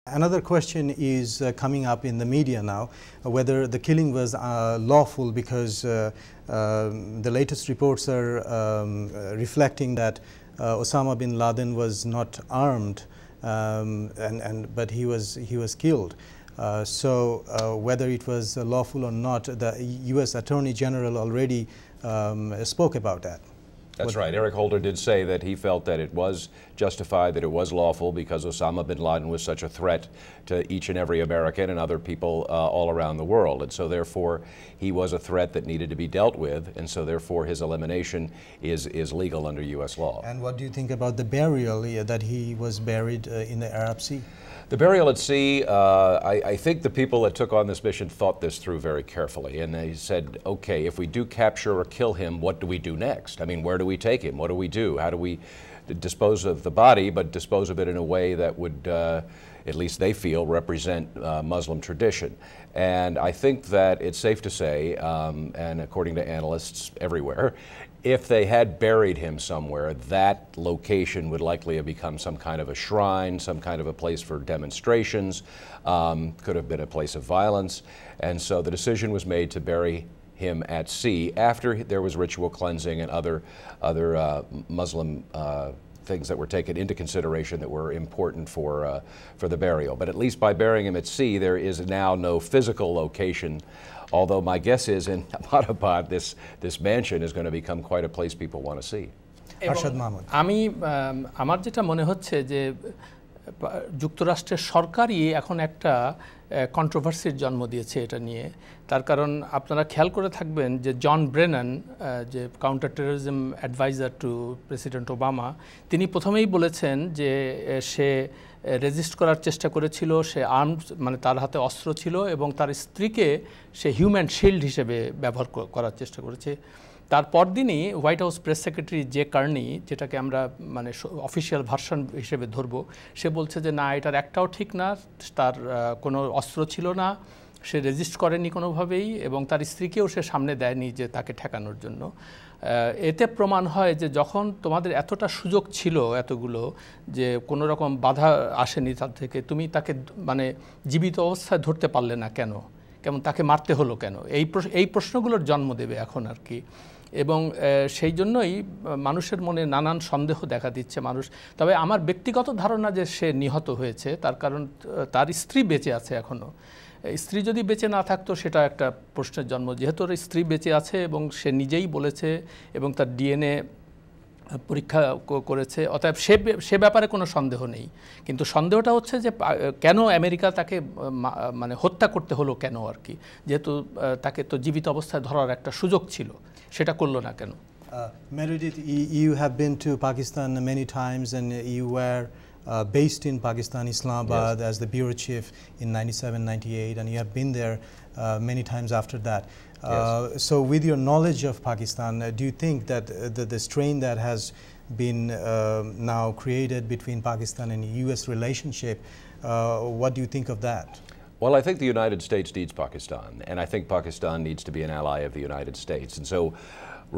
Another question is coming up in the media now, whether the killing was lawful, because the latest reports are reflecting that Osama Bin Laden was not armed, but he was killed. So whether it was lawful or not, the U.S. Attorney General already spoke about that. That's right. Eric Holder did say that he felt that it was justified, that it was lawful, because Osama bin Laden was such a threat to each and every American and other people all around the world. And so therefore he was a threat that needed to be dealt with, and so therefore his elimination is legal under U.S. law. And what do you think about the burial that he was buried in the Arab Sea? The burial at sea, I think the people that took on this mission thought this through very carefully, and they said, okay, if we do capture or kill him, what do we do next? I mean, where do we take him? What do we do? How do we dispose of the body, but dispose of it in a way that would, at least they feel, represent Muslim tradition? And I think that it's safe to say, and according to analysts everywhere, if they had buried him somewhere, that location would likely have become some kind of a shrine, some kind of a place for demonstrations, could have been a place of violence. And so the decision was made to bury him at sea after there was ritual cleansing and other Muslim things that were taken into consideration that were important for the burial. But at least by burying him at sea, there is now no physical location. Although my guess is in Abbottabad, this mansion is going to become quite a place people want to see. Arshad Mahmud. আমার যেটা মনে হচ্ছে যে যুক্তরাষ্ট্রের সরকারই এখন একটা কন্ট্রোভার্সির জন্ম দিয়েছে এটা নিয়ে। তার কারণ আপনারা খেয়াল করে থাকবেন যে জন ব্রেনান, যে counter terrorism adviser to president Obama, তিনি প্রথমেই বলেছেন যে সে রেজিস্ট করার চেষ্টা করেছিল, সে আর্মড, মানে তার হাতে অস্ত্র ছিল, এবং তার স্ত্রীকে সে হিউম্যান শিল্ড হিসেবে ব্যবহার করার চেষ্টা করেছে। তারপর দিনই white house press secretary J Carney, যেটাকে আমরা মানে অফিসিয়াল ভার্সন হিসেবে ধরব, সে বলছে যে না, এটার একটাও ঠিক না, তার কোনো অস্ত্র ছিল না, সে রেজিস্ট করেনি কোনোভাবেই, এবং তার স্ত্রীকেও সে সামনে দেয়নি যে তাকে ঠেকানোর জন্য। এতে প্রমাণ হয় যে যখন তোমাদের এতটা সুযোগ ছিল এতগুলো, যে কোনো রকম বাধা আসেনি তার থেকে, তুমি তাকে মানে জীবিত অবস্থায় ধরতে পারলে না কেন, কেমন তাকে মারতে হলো কেন, এই প্রশ্নগুলোর জন্ম দেবে এখন আর কি। এবং সেই জন্যই মানুষের মনে নানান সন্দেহ দেখা দিচ্ছে মানুষ। তবে আমার ব্যক্তিগত ধারণা যে সে নিহত হয়েছে, তার কারণ তার স্ত্রী বেঁচে আছে এখনও। স্ত্রী যদি বেঁচে না থাকতো সেটা একটা প্রশ্নের জন্ম। যেহেতু ওর স্ত্রী বেঁচে আছে এবং সে নিজেই বলেছে এবং তার ডিএনএ পরীক্ষা করেছে, অতএব সে ব্যাপারে কোনো সন্দেহ নেই। কিন্তু সন্দেহটা হচ্ছে যে কেন আমেরিকা তাকে মানে হত্যা করতে হলো কেন আর কি, যেহেতু তাকে তো জীবিত অবস্থায় ধরার একটা সুযোগ ছিল, সেটা করলো না কেন? Meredith, you have been to Pakistan many times, and you were based in Pakistan, Islamabad, yes, as the bureau chief in 97, 98, and you have been there many times after that. Yes. So with your knowledge of Pakistan, do you think that the strain that has been now created between Pakistan and U.S. relationship, what do you think of that? Well, I think the United States needs Pakistan, and I think Pakistan needs to be an ally of the United States. And so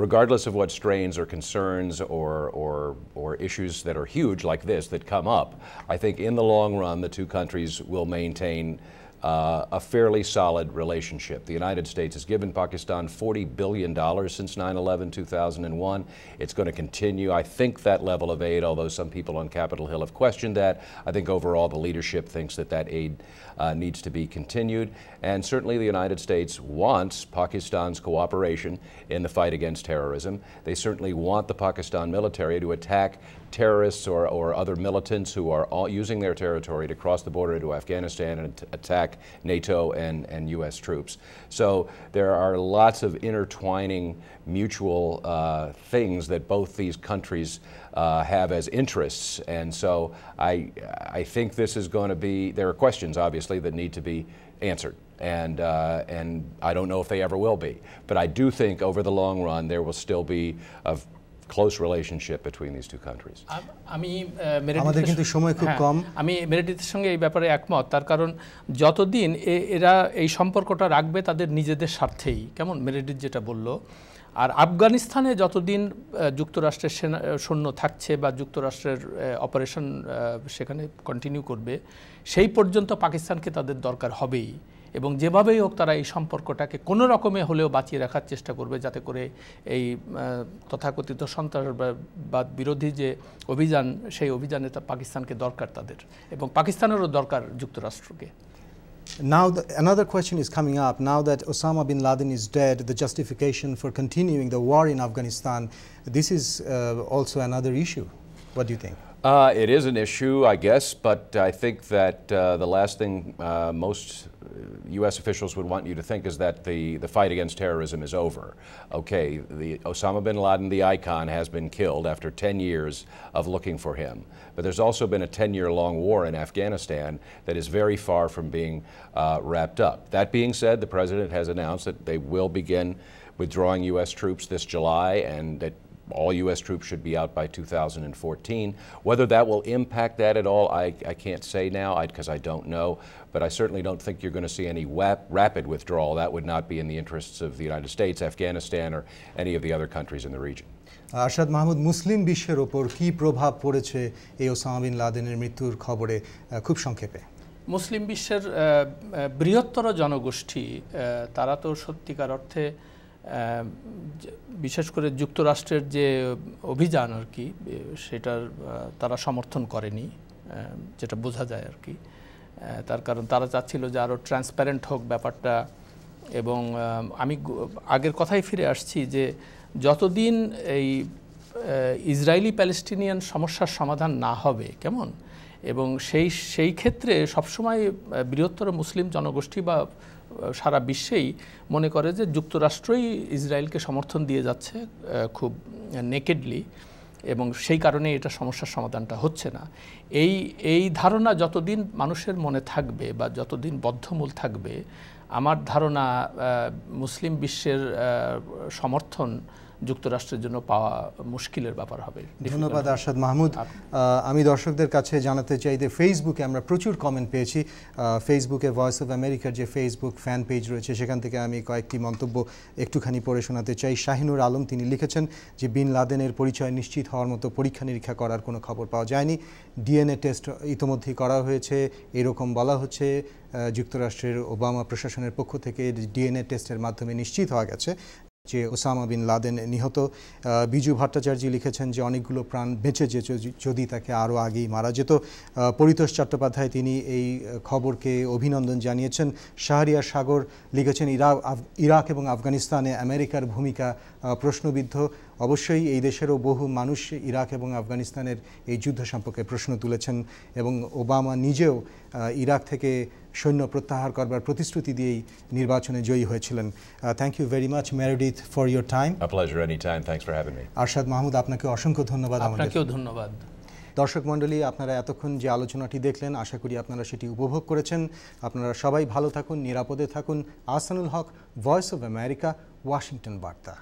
regardless of what strains or concerns or issues that are huge like this that come up, I think in the long run the two countries will maintain a fairly solid relationship. The United States has given Pakistan $40 billion since 9/11, 2001. It's going to continue. I think that level of aid, although some people on Capitol Hill have questioned that, I think overall the leadership thinks that that aid needs to be continued. And certainly the United States wants Pakistan's cooperation in the fight against terrorism. They certainly want the Pakistan military to attack terrorists or other militants who are all using their territory to cross the border into Afghanistan and attack NATO and U.S. troops. So there are lots of intertwining mutual things that both these countries have as interests. And so I think this is going to be, there are questions obviously that need to be answered. And I don't know if they ever will be. But I do think over the long run there will still be a close relationship between these two countries. আমি মেরিডিথের সঙ্গে এই ব্যাপারে একমত। তার কারণ যতদিন এরা এই সম্পর্কটা রাখবে তাদের নিজেদের স্বার্থেই, কেমন মেরিডিথ যেটা বলল, আর আফগানিস্তানে যতদিন যুক্তরাষ্ট্রের সৈন্য থাকছে বা যুক্তরাষ্ট্রের অপারেশন সেখানে কন্টিনিউ করবে সেই পর্যন্ত পাকিস্তানকে তাদের দরকার হবেই এবং যেভাবেই হোক তারা এই সম্পর্কটাকে কোনো রকমে হলেও বাঁচিয়ে রাখার চেষ্টা করবে যাতে করে এই তথাকথিত সন্ত্রাসবাদ বিরোধী যে অভিযান সেই অভিযানে পাকিস্তানকে দরকার তাদের এবং পাকিস্তানেরও দরকার যুক্তরাষ্ট্রকে। Now another question is coming up. Now that Osama bin Laden is dead, the justification for continuing the war in Afghanistan, this is also another issue. What do you think? It is an issue, I guess, but I think that the last thing most U.S. officials would want you to think is that the fight against terrorism is over. Okay, the Osama bin Laden, the icon, has been killed after 10 years of looking for him. But there's also been a 10-year-long war in Afghanistan that is very far from being wrapped up. That being said, the president has announced that they will begin withdrawing U.S. troops this July and that all U.S. troops should be out by 2014. Whether that will impact that at all, I can't say now because I don't know, but I certainly don't think you're going to see any rapid withdrawal. That would not be in the interests of the United States, Afghanistan, or any of the other countries in the region. Arshad Mahmud, মুসলিম বিশ্বের ওপর কি প্রভাব পড়েছে এই Osama bin লাদেনের মৃত্যুর খবরে খুব সংক্ষেপে? মুসলিম বিশ্বের বৃহত্তর জনগোষ্ঠী তারা তো সত্যিকার অর্থে বিশেষ করে যুক্তরাষ্ট্রের যে অভিযান আর কি সেটার তারা সমর্থন করেনি যেটা বোঝা যায় আর কি। তার কারণ তারা চাচ্ছিল যে আরও ট্রান্সপারেন্ট হোক ব্যাপারটা এবং আমি আগের কথাই ফিরে আসছি যে যতদিন এই ইসরায়েলি প্যালেস্টিনিয়ান সমস্যার সমাধান না হবে কেমন এবং সেই ক্ষেত্রে সবসময় বৃহত্তর মুসলিম জনগোষ্ঠী বা সারা বিশ্বেই মনে করে যে যুক্তরাষ্ট্রই ইসরায়েলকে সমর্থন দিয়ে যাচ্ছে খুব নেকেডলি এবং সেই কারণে এটা সমস্যার সমাধানটা হচ্ছে না। এই ধারণা যতদিন মানুষের মনে থাকবে বা যতদিন বদ্ধমূল থাকবে আমার ধারণা মুসলিম বিশ্বের সমর্থন যুক্তরাষ্ট্রের জন্য পাওয়া মুশকিলের ব্যাপার হবে। ধন্যবাদ আরশাদ মাহমুদ। আমি দর্শকদের কাছে জানাতে চাই যে ফেসবুকে আমরা প্রচুর কমেন্ট পেয়েছি। ফেসবুকে ভয়েস অফ আমেরিকার যে ফেসবুক ফ্যান পেজ রয়েছে সেখান থেকে আমি কয়েকটি মন্তব্য একটুখানি পড়ে শোনাতে চাই। শাহিনুর আলম তিনি লিখেছেন যে বিন লাদেনের পরিচয় নিশ্চিত হওয়ার মতো পরীক্ষা নিরীক্ষা করার কোনো খবর পাওয়া যায়নি। ডিএনএ টেস্ট ইতোমধ্যেই করা হয়েছে এরকম বলা হচ্ছে। যুক্তরাষ্ট্রের ওবামা প্রশাসনের পক্ষ থেকে ডিএনএ টেস্টের মাধ্যমে নিশ্চিত হওয়া গেছে যে ওসামা বিন লাদেন নিহত। বিজু ভট্টাচার্য লিখেছেন যে অনেকগুলো প্রাণ বেঁচে যেত যদি তাকে আরও আগেই মারা যেত। পরিতোষ চট্টোপাধ্যায় তিনি এই খবরকে অভিনন্দন জানিয়েছেন। শাহরিয়ার সাগর লিখেছেন ইরাক এবং আফগানিস্তানে আমেরিকার ভূমিকা প্রশ্নবিদ্ধ। অবশ্যই এই দেশেরও বহু মানুষ ইরাক এবং আফগানিস্তানের এই যুদ্ধ সম্পর্কে প্রশ্ন তুলেছেন এবং ওবামা নিজেও ইরাক থেকে সৈন্য প্রত্যাহার করবার প্রতিশ্রুতি দিয়েই নির্বাচনে জয়ী হয়েছিলেন। Thank you very much Meredith for your time. A pleasure anytime. Thanks for having me. Arshad Mahmud আপনাকে অসংখ্য ধন্যবাদ। আপনাকেও ধন্যবাদ। দর্শক মণ্ডলী আপনারা এতক্ষণ যে আলোচনাটি দেখলেন আশা করি আপনারা সেটি উপভোগ করেছেন। আপনারা সবাই ভালো থাকুন, নিরাপদে থাকুন। আহসানুল হক, ভয়েস অফ আমেরিকা, ওয়াশিংটন বার্তা।